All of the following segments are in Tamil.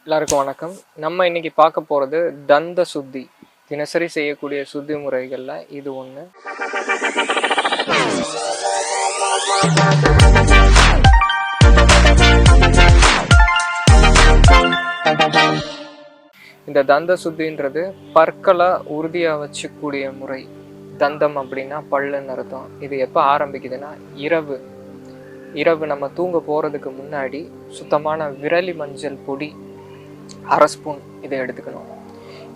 எல்லாருக்கும் வணக்கம். நம்ம இன்னைக்கு பார்க்க போகிறது தந்த சுத்தி. தினசரி செய்யக்கூடிய சுத்தி முறைகளில் இது ஒன்று. இந்த தந்த சுத்தின்றது பற்களை உறுதியாக வச்சுக்கூடிய முறை. தந்தம் அப்படின்னா பல்லுன்னு அர்த்தம். இது எப்போ ஆரம்பிக்குதுன்னா இரவு நம்ம தூங்க போகிறதுக்கு முன்னாடி சுத்தமான விரலி மஞ்சள் பொடி 1/2 ஸ்பூன் இதை எடுத்துக்கணும்.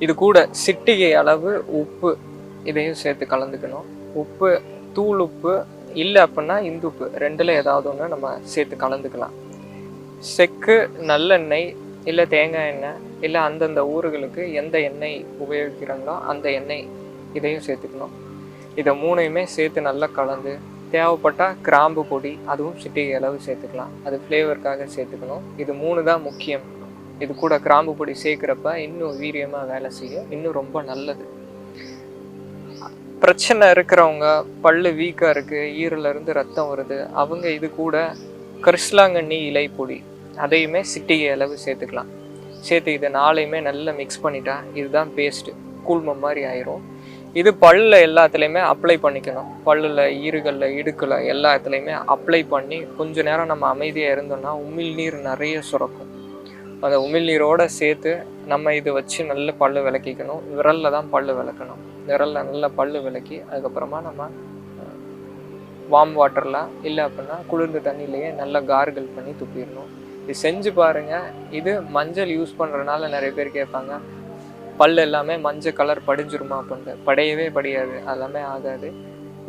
இது கூட சிட்டிகை அளவு உப்பு இதையும் சேர்த்து கலந்துக்கணும். உப்பு, தூள் உப்பு இல்லை அப்படின்னா இந்துப்பு, ரெண்டில் ஏதாவது ஒன்று நம்ம சேர்த்து கலந்துக்கலாம். செக்கு, நல்லெண்ணெய் இல்லை தேங்காய் எண்ணெய் இல்லை அந்தந்த ஊர்களுக்கு எந்த எண்ணெய் உபயோகிக்கிறாங்களோ அந்த எண்ணெய் இதையும் சேர்த்துக்கணும். இதை மூணையுமே சேர்த்து நல்லா கலந்து, தேவைப்பட்டால் கிராம்பு பொடி அதுவும் சிட்டிகை அளவு சேர்த்துக்கலாம். அது ஃப்ளேவருக்காக சேர்த்துக்கணும். இது 3 தான் முக்கியம். இது கூட கிராம்பு பொடி சேர்க்குறப்ப இன்னும் வீரியமாக வேலை செய்யும், இன்னும் ரொம்ப நல்லது. பிரச்சனை இருக்கிறவங்க, பல்லு வீக்காக இருக்குது, ஈரலேருந்து ரத்தம் வருது, அவங்க இது கூட கரிசலாங்கண்ணி இலை பொடி அதையுமே சிட்டிகை அளவு சேர்த்துக்கலாம். சேர்த்து இதை 4ஐயுமே நல்லா மிக்ஸ் பண்ணிட்டா இதுதான் பேஸ்ட்டு, கூழ்மம் மாதிரி ஆயிரும். இது பல்லில் எல்லாத்துலேயுமே அப்ளை பண்ணிக்கணும். பல்லில், ஈறுகளில், இடுக்கில் எல்லாத்துலேயுமே அப்ளை பண்ணி கொஞ்ச நேரம் நம்ம அமைதியாக இருந்தோம்னா உமிழ்நீர் நிறைய சுரக்கும். அந்த உமிழ்நீரோடு சேர்த்து நம்ம இதை வச்சு நல்ல பல்லு விளக்கிக்கணும். விரலில் தான் பல்லு விளக்கணும். விரலில் நல்லா பல்லு விளக்கி அதுக்கப்புறமா நம்ம வார்ம் வாட்டரில் இல்லை அப்படின்னா குளிர்ந்த தண்ணியிலேயே நல்லா கார்கிள் பண்ணி துப்பிடணும். இது செஞ்சு பாருங்கள். இது மஞ்சள் யூஸ் பண்ணுறதுனால நிறைய பேர் கேட்பாங்க, பல் எல்லாமே மஞ்சள் கலர் படிஞ்சிருமா அப்படின்ட்டு. படியவே படியாது, அதெல்லாமே ஆகாது.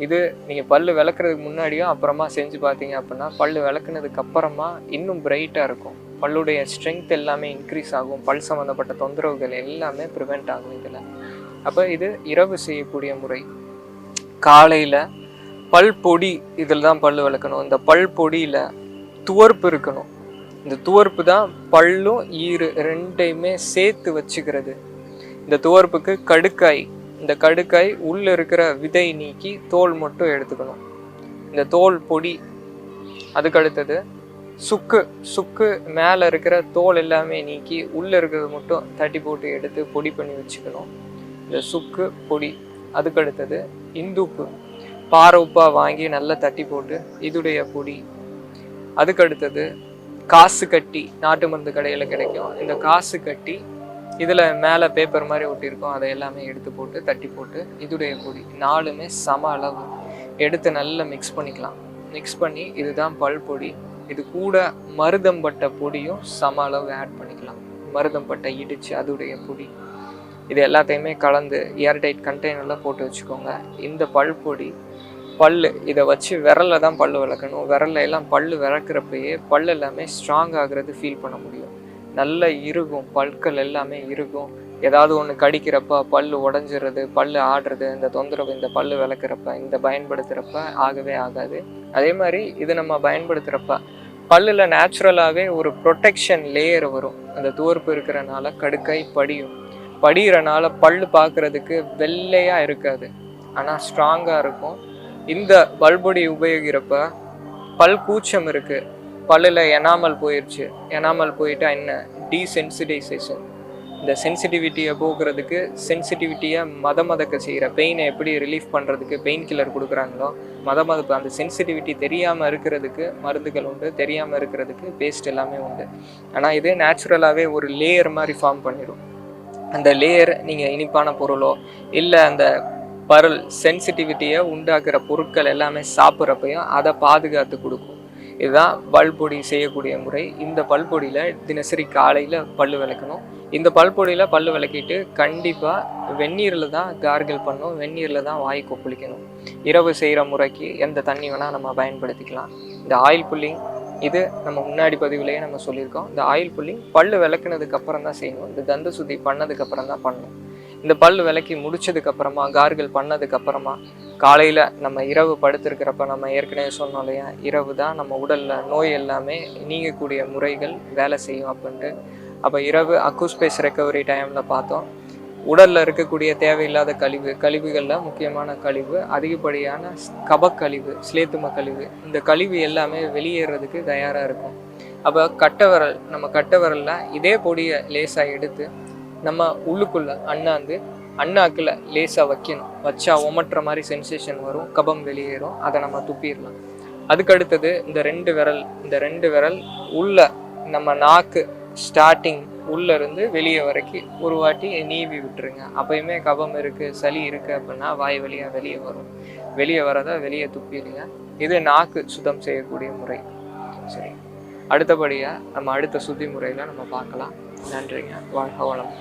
இது நீங்கள் பல் விளக்குறதுக்கு முன்னாடியும் அப்புறமா செஞ்சு பார்த்தீங்க அப்படின்னா பல் விளக்குனதுக்கு அப்புறமா இன்னும் பிரைட்டாக இருக்கும். பல்லுடைய ஸ்ட்ரென்த் எல்லாமே இன்க்ரீஸ் ஆகும். பல் சம்மந்தப்பட்ட தொந்தரவுகள் எல்லாமே ப்ரிவெண்ட் ஆகும் இதில். அப்போ இது இரவு செய்யக்கூடிய முறை. காலையில் பல் பொடி இதில் தான் பல் விளக்கணும். இந்த பல் பொடியில் துவர்ப்பு இருக்கணும். இந்த துவர்ப்பு தான் பல்லும் ஈறு ரெண்டையுமே சேர்த்து வச்சுக்கிறது. இந்த துவர்ப்புக்கு கடுக்காய், இந்த கடுக்காய் உள்ளே இருக்கிற விதை நீக்கி தோல் மட்டும் எடுத்துக்கணும். இந்த தோல் பொடி. அதுக்கு அடுத்தது சுக்கு மேலே இருக்கிற தோல் எல்லாமே நீக்கி உள்ளே இருக்கிறது மட்டும் தட்டி போட்டு எடுத்து பொடி பண்ணி வச்சுக்கணும். இந்த சுக்கு பொடி. அதுக்கு அடுத்தது இந்துப்பு, பாறை உப்பாக வாங்கி நல்லா தட்டி போட்டு இதுடைய பொடி. அதுக்கு அடுத்தது காசு கட்டி, நாட்டு மருந்து கடையில் கிடைக்கும். இந்த காசு கட்டி இதில் மேலே பேப்பர் மாதிரி ஒட்டியிருக்கோம், அதை எல்லாமே எடுத்து போட்டு தட்டி போட்டு இதுடைய பொடி. 4மே சம அளவு எடுத்து நல்லா மிக்ஸ் பண்ணிக்கலாம். மிக்ஸ் பண்ணி இதுதான் பல் பொடி. இது கூட மருதம்பட்டை பொடியும் சம அளவு ஆட் பண்ணிக்கலாம். மருதம்பட்டை இடித்து அதுடைய பொடி. இது எல்லாத்தையுமே கலந்து ஏர்டைட் கண்டெய்னரில் போட்டு வச்சுக்கோங்க. இந்த பல் பொடி இதை வச்சு விரலில் தான் பல் விளக்கணும். விரலில் எல்லாம் பல் விளக்குறப்பயே பல் எல்லாமே ஸ்ட்ராங் ஆகுறது ஃபீல் பண்ண முடியும். நல்ல இறுகும், பற்கள் எல்லாமே இறுகும். ஏதாவது ஒன்று கடிக்கிறப்ப பல் உடஞ்சிடுறது, பல் ஆடுறது, இந்த தொந்தரவு இந்த பல் விளக்குறப்ப இந்த பயன்படுத்துகிறப்ப ஆகவே ஆகாது. அதே மாதிரி இது நம்ம பயன்படுத்துகிறப்ப பல்லில் நேச்சுரலாகவே ஒரு ப்ரொடெக்ஷன் லேயர் வரும். அந்த துவர்ப்பு இருக்கிறனால கடுக்காய் படிகிறனால பல் பார்க்குறதுக்கு வெள்ளையாக இருக்காது, ஆனால் ஸ்ட்ராங்காக இருக்கும். இந்த பல்பொடி உபயோகிக்கிறப்ப பல் கூச்சம் இருக்குது, பல்லில் எனாமல் போயிடுச்சு, எனாமல் போயிட்டா என்ன, டீசென்சிடைசேஷன். இந்த சென்சிட்டிவிட்டியை போக்குறதுக்கு, சென்சிட்டிவிட்டியை மதக்க செய்கிற பெயினை எப்படி ரிலீஃப் பண்ணுறதுக்கு பெயின் கில்லர் கொடுக்குறாங்களோ, மதப்பு அந்த சென்சிட்டிவிட்டி தெரியாமல் இருக்கிறதுக்கு மருந்துகள் உண்டு, தெரியாமல் இருக்கிறதுக்கு பேஸ்ட் எல்லாமே உண்டு. ஆனால் இது நேச்சுரலாகவே ஒரு லேயர் மாதிரி ஃபார்ம் பண்ணிடும். அந்த லேயர் நீங்கள் இனிப்பான பொருளோ இல்லை அந்த பரல் சென்சிட்டிவிட்டியை உண்டாக்குற பொருட்கள் எல்லாமே சாப்பிட்றப்பையும் அதை பாதுகாத்து கொடுக்கும். இதுதான் பல்பொடி செய்யக்கூடிய முறை. இந்த பல்பொடியில் தினசரி காலையில் பல் விளக்கணும். இந்த பல்பொடியில் பல் விளக்கிட்டு கண்டிப்பாக வெந்நீரில் தான் கார்கிள் பண்ணணும், வெந்நீரில் தான் வாய் கொப்பளிக்கணும். இரவு செய்கிற முறைக்கு எந்த தண்ணி வேணால் நம்ம பயன்படுத்திக்கலாம். இந்த ஆயில் புல்லிங் இது நம்ம முன்னாடி பதிவுலேயே நம்ம சொல்லியிருக்கோம். இந்த ஆயில் புல்லிங் பல் விளக்குனதுக்கு அப்புறம் தான் செய்யணும். இந்த தந்த சுத்தி பண்ணதுக்கப்புறம் தான் பண்ணணும். இந்த பல் விளக்கி முடிச்சதுக்கப்புறமா, கார்கிள் பண்ணதுக்கப்புறமா காலையில் நம்ம இரவு படுத்திருக்கிறப்ப நம்ம ஏற்கனவே சொன்னோம் இல்லையா, இரவு தான் நம்ம உடலில் நோய் எல்லாமே நீங்கக்கூடிய முறைகள் வேலை செய்யும் அப்படின்ட்டு. அப்போ இரவு அக்குஸ்பேஸ் ரெக்கவரி டைமில் பார்த்தோம், உடலில் இருக்கக்கூடிய தேவையில்லாத கழிவுகளில் முக்கியமான கழிவு அதிகப்படியான கபக்கழிவு, ஸ்லேத்தும கழிவு, இந்த கழிவு எல்லாமே வெளியேறதுக்கு தயாராக இருக்கும். அப்போ கட்டை விரல், நம்ம கட்டை விரலில் இதே பொடியை லேசாக எடுத்து நம்ம உள்ளுக்குள்ளே அண்ணாக்கில் லேசாக வைக்கணும். வச்சா உமட்டுற மாதிரி சென்சேஷன் வரும், கபம் வெளியேறும், அதை நம்ம துப்பிடலாம். அதுக்கடுத்தது இந்த ரெண்டு விரல் உள்ள நம்ம நாக்கு ஸ்டார்டிங் உள்ளேருந்து வெளியே வரைக்கும் ஒரு வாட்டி நீவி விட்டுருங்க. அப்பயுமே கபம் இருக்குது, சளி இருக்குது அப்படின்னா வாய் வழியாக வெளியே வரும். வெளியே வரதை வெளியே துப்பிடுங்க. இது நாக்கு சுத்தம் செய்யக்கூடிய முறை. சரி, அடுத்தபடியாக நம்ம அடுத்த சுத்தி முறையில் நம்ம பார்க்கலாம். நன்றிங்க. வாழ்க வளம்.